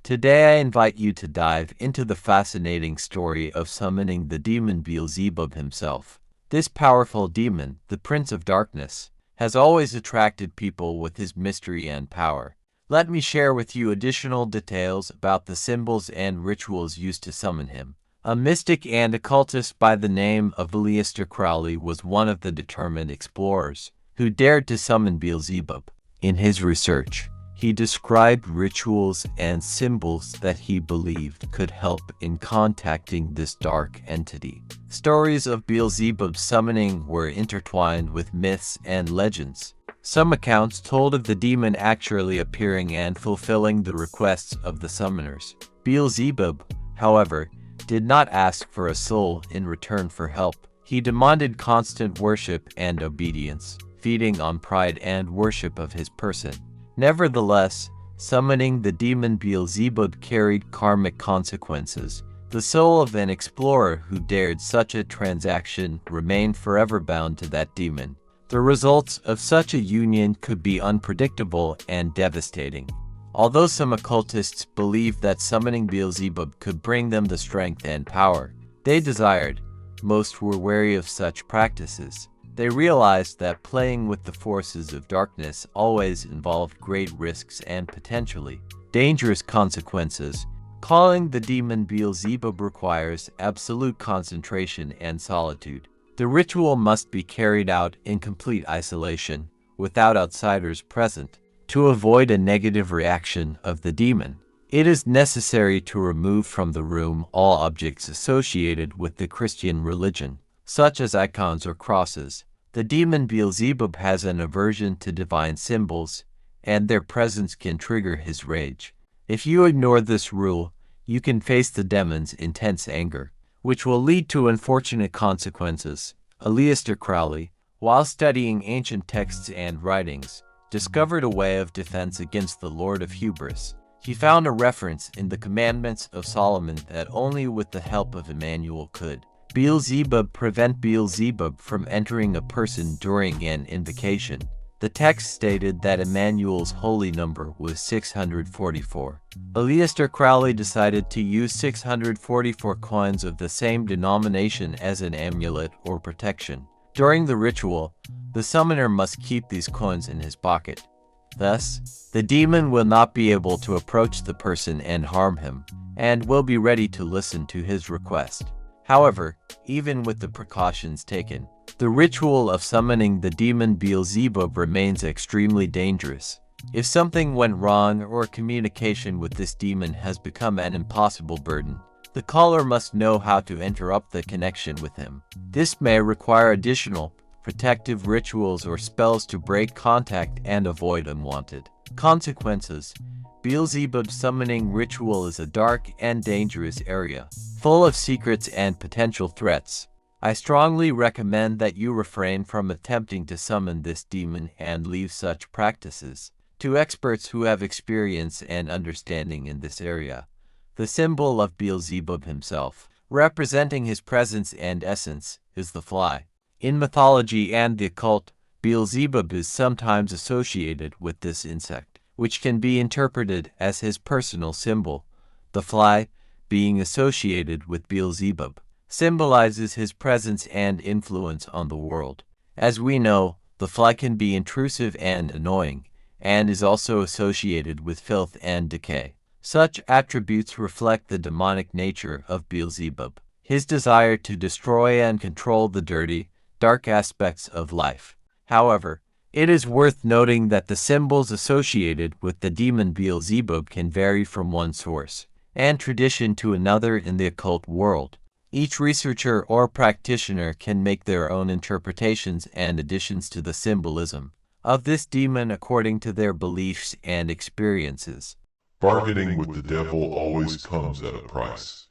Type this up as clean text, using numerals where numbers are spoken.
Today I invite you to dive into the fascinating story of summoning the demon Beelzebub himself. This powerful demon, the Prince of Darkness, has always attracted people with his mystery and power. Let me share with you additional details about the symbols and rituals used to summon him. A mystic and occultist by the name of Aleister Crowley was one of the determined explorers who dared to summon Beelzebub. In his research, he described rituals and symbols that he believed could help in contacting this dark entity. Stories of Beelzebub's summoning were intertwined with myths and legends. Some accounts told of the demon actually appearing and fulfilling the requests of the summoners. Beelzebub, however, did not ask for a soul in return for help. He demanded constant worship and obedience, feeding on pride and worship of his person. Nevertheless, summoning the demon Beelzebub carried karmic consequences. The soul of an explorer who dared such a transaction remained forever bound to that demon. The results of such a union could be unpredictable and devastating. Although some occultists believed that summoning Beelzebub could bring them the strength and power they desired, most were wary of such practices. They realized that playing with the forces of darkness always involved great risks and potentially dangerous consequences. Calling the demon Beelzebub requires absolute concentration and solitude. The ritual must be carried out in complete isolation, without outsiders present. To avoid a negative reaction of the demon, it is necessary to remove from the room all objects associated with the Christian religion, such as icons or crosses. The demon Beelzebub has an aversion to divine symbols, and their presence can trigger his rage. If you ignore this rule, you can face the demon's intense anger, which will lead to unfortunate consequences. Aleister Crowley, while studying ancient texts and writings, discovered a way of defense against the Lord of Hubris. He found a reference in the commandments of Solomon that only with the help of Emmanuel could Beelzebub prevent Beelzebub from entering a person during an invocation. The text stated that Emmanuel's holy number was 644. Aleister Crowley decided to use 644 coins of the same denomination as an amulet or protection. During the ritual, the summoner must keep these coins in his pocket. Thus, the demon will not be able to approach the person and harm him, and will be ready to listen to his request. However, even with the precautions taken, the ritual of summoning the demon Beelzebub remains extremely dangerous. If something went wrong or communication with this demon has become an impossible burden, the caller must know how to interrupt the connection with him. This may require additional protective rituals or spells to break contact and avoid unwanted consequences. Beelzebub's summoning ritual is a dark and dangerous area, full of secrets and potential threats. I strongly recommend that you refrain from attempting to summon this demon and leave such practices to experts who have experience and understanding in this area. The symbol of Beelzebub himself, representing his presence and essence, is the fly. In mythology and the occult, Beelzebub is sometimes associated with this insect, which can be interpreted as his personal symbol. The fly, being associated with Beelzebub, symbolizes his presence and influence on the world. As we know, the fly can be intrusive and annoying, and is also associated with filth and decay. Such attributes reflect the demonic nature of Beelzebub, his desire to destroy and control the dirty, dark aspects of life. However, it is worth noting that the symbols associated with the demon Beelzebub can vary from one source and tradition to another in the occult world. Each researcher or practitioner can make their own interpretations and additions to the symbolism of this demon according to their beliefs and experiences. Bargaining with the devil always comes at a price.